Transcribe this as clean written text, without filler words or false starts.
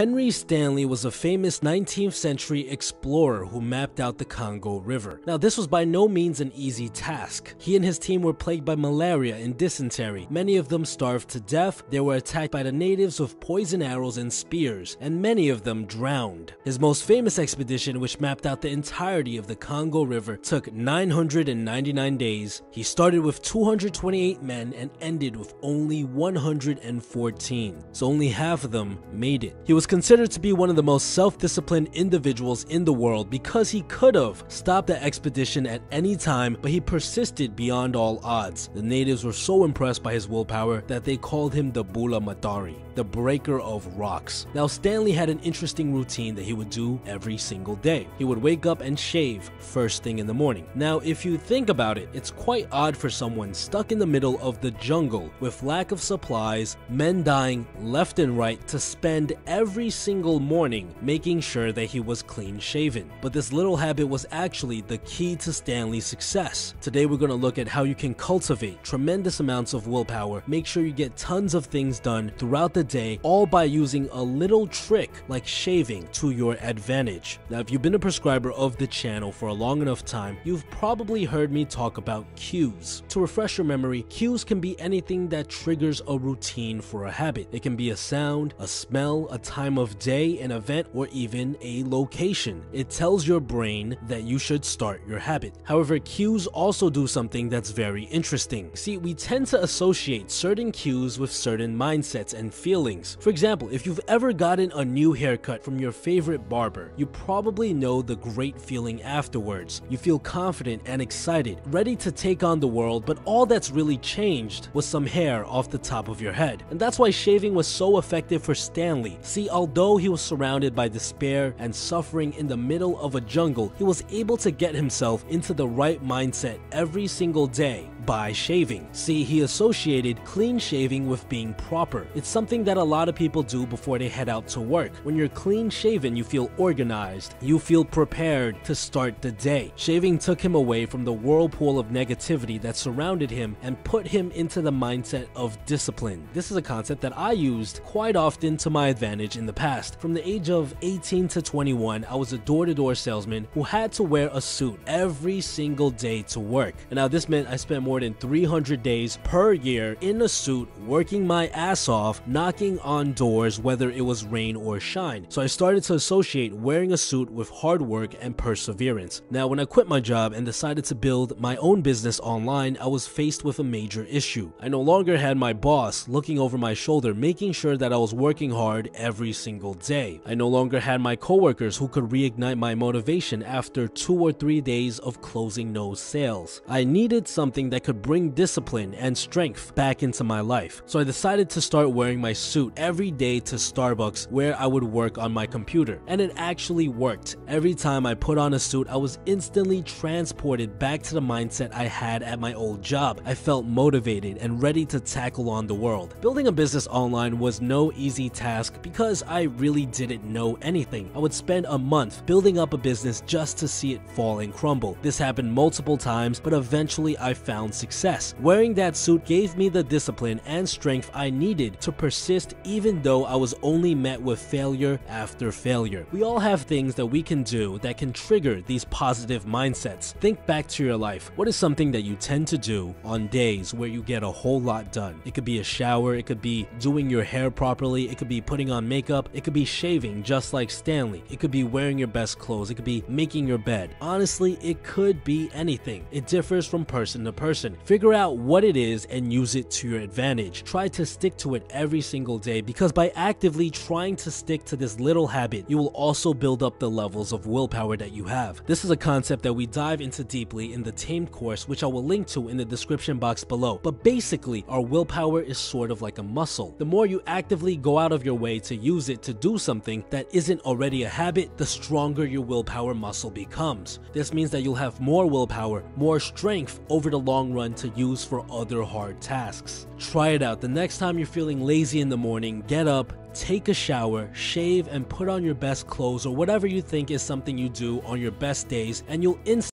Henry Stanley was a famous 19th century explorer who mapped out the Congo River. Now, this was by no means an easy task. He and his team were plagued by malaria and dysentery. Many of them starved to death, they were attacked by the natives with poison arrows and spears, and many of them drowned. His most famous expedition, which mapped out the entirety of the Congo River, took 999 days. He started with 228 men and ended with only 114, so only half of them made it. He was considered to be one of the most self-disciplined individuals in the world because he could have stopped the expedition at any time, but he persisted beyond all odds. The natives were so impressed by his willpower that they called him the Bula Matari, the breaker of rocks. Now, Stanley had an interesting routine that he would do every single day. He would wake up and shave first thing in the morning. Now, if you think about it, it's quite odd for someone stuck in the middle of the jungle with lack of supplies, men dying left and right, to spend every single morning making sure that he was clean shaven. But this little habit was actually the key to Stanley's success. Today we're going to look at how you can cultivate tremendous amounts of willpower, make sure you get tons of things done throughout the day, all by using a little trick like shaving to your advantage. Now, if you've been a prescriber of the channel for a long enough time, you've probably heard me talk about cues. To refresh your memory, cues can be anything that triggers a routine for a habit. It can be a sound, a smell, a time of day, an event, or even a location. It tells your brain that you should start your habit. However, cues also do something that's very interesting. See, we tend to associate certain cues with certain mindsets and feelings. For example, if you've ever gotten a new haircut from your favorite barber, you probably know the great feeling afterwards. You feel confident and excited, ready to take on the world, but all that's really changed was some hair off the top of your head. And that's why shaving was so effective for Stanley. See, although he was surrounded by despair and suffering in the middle of a jungle, he was able to get himself into the right mindset every single day by shaving. See, he associated clean shaving with being proper. It's something that a lot of people do before they head out to work. When you're clean shaven, you feel organized, you feel prepared to start the day. Shaving took him away from the whirlpool of negativity that surrounded him and put him into the mindset of discipline. This is a concept that I used quite often to my advantage in the past. From the age of 18 to 21, I was a door-to-door salesman who had to wear a suit every single day to work. And now this meant I spent more than 300 days per year in a suit, working my ass off, knocking on doors whether it was rain or shine. So I started to associate wearing a suit with hard work and perseverance. Now, when I quit my job and decided to build my own business online, I was faced with a major issue. I no longer had my boss looking over my shoulder, making sure that I was working hard every single day. I no longer had my coworkers who could reignite my motivation after 2 or 3 days of closing no sales. I needed something that could bring discipline and strength back into my life. So I decided to start wearing my suit every day to Starbucks, where I would work on my computer. And it actually worked. Every time I put on a suit, I was instantly transported back to the mindset I had at my old job. I felt motivated and ready to tackle on the world. Building a business online was no easy task because I really didn't know anything. I would spend a month building up a business just to see it fall and crumble. This happened multiple times, but eventually I found success. Wearing that suit gave me the discipline and strength I needed to persist even though I was only met with failure after failure. We all have things that we can do that can trigger these positive mindsets. Think back to your life. What is something that you tend to do on days where you get a whole lot done? It could be a shower, it could be doing your hair properly, it could be putting on makeup, it could be shaving just like Stanley, it could be wearing your best clothes, it could be making your bed. Honestly, it could be anything. It differs from person to person. Figure out what it is and use it to your advantage. Try to stick to it every single day, because by actively trying to stick to this little habit, you will also build up the levels of willpower that you have. This is a concept that we dive into deeply in the Tamed course, which I will link to in the description box below. But basically, our willpower is sort of like a muscle. The more you actively go out of your way to use it to do something that isn't already a habit, the stronger your willpower muscle becomes. This means that you'll have more willpower, more strength over the long run to use for other hard tasks. Try it out. The next time you're feeling lazy in the morning, get up, take a shower, shave, and put on your best clothes or whatever you think is something you do on your best days, and you'll instantly